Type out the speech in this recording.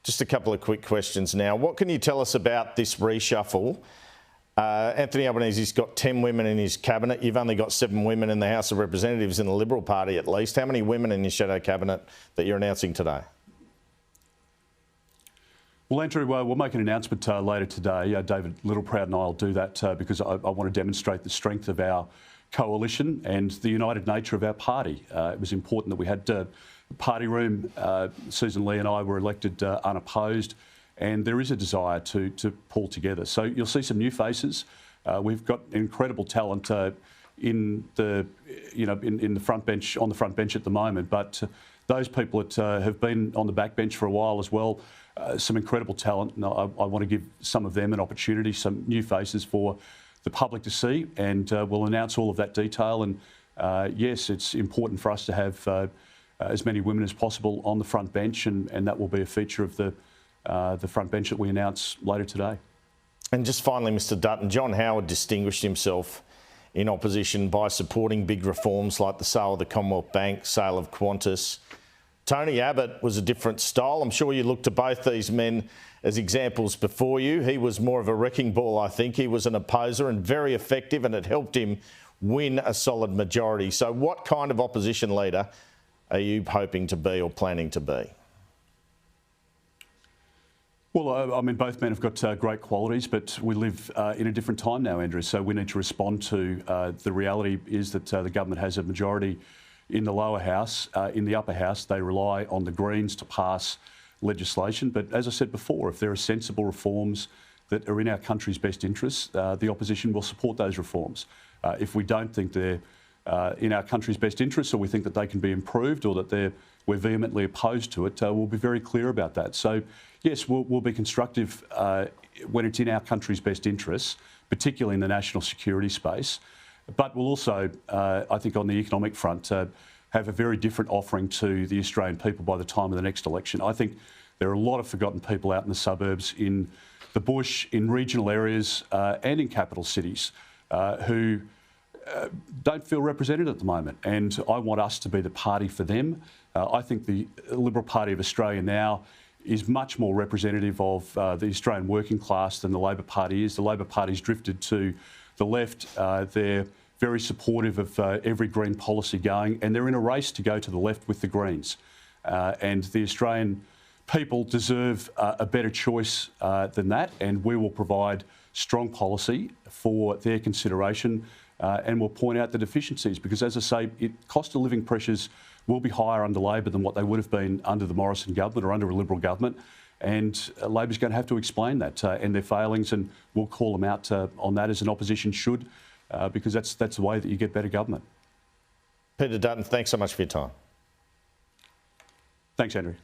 Just a couple of quick questions now. What can you tell us about this reshuffle? Anthony Albanese's got 10 women in his cabinet. You've only got 7 women in the House of Representatives in the Liberal Party at least. How many women in your shadow cabinet that you're announcing today? Well, Andrew, we'll make an announcement later today. David Littleproud and I will do that because I want to demonstrate the strength of our coalition and the united nature of our party. It was important that we had party room. Susan Lee and I were elected unopposed, and there is a desire to pull together. So you'll see some new faces. We've got incredible talent in the front bench, on the front bench at the moment, but those people that have been on the back bench for a while as well, some incredible talent. And I want to give some of them an opportunity, some new faces for the public to see, and we'll announce all of that detail. And yes, it's important for us to have as many women as possible on the front bench, and that will be a feature of the front bench that we announce later today. And just finally, Mr Dutton, John Howard distinguished himself in opposition by supporting big reforms like the sale of the Commonwealth Bank, sale of Qantas. Tony Abbott was a different style. I'm sure you looked to both these men as examples before you. He was more of a wrecking ball, I think. He was an opposer and very effective, and it helped him win a solid majority. So what kind of opposition leader are you hoping to be or planning to be? Well, I mean, both men have got great qualities, but we live in a different time now, Andrew, so we need to respond to the reality is that the government has a majority in the lower house. In the upper house, they rely on the Greens to pass legislation. But as I said before, if there are sensible reforms that are in our country's best interests, the opposition will support those reforms. If we don't think they're in our country's best interests, or we think that they can be improved, or that we're vehemently opposed to it, we'll be very clear about that. So, yes, we'll be constructive when it's in our country's best interests, particularly in the national security space. But we'll also, I think, on the economic front, have a very different offering to the Australian people by the time of the next election. I think there are a lot of forgotten people out in the suburbs, in the bush, in regional areas and in capital cities who don't feel represented at the moment, and I want us to be the party for them. I think the Liberal Party of Australia now is much more representative of the Australian working class than the Labor Party is. The Labor Party's drifted to the left. They're very supportive of every green policy going, and they're in a race to go to the left with the Greens. And the Australian people deserve a better choice than that, and we will provide strong policy for their consideration. And we'll point out the deficiencies because, as I say, cost of living pressures will be higher under Labor than what they would have been under the Morrison government or under a Liberal government. And Labor's going to have to explain that and their failings, and we'll call them out on that, as an opposition should, because that's the way that you get better government. Peter Dutton, thanks so much for your time. Thanks, Andrew.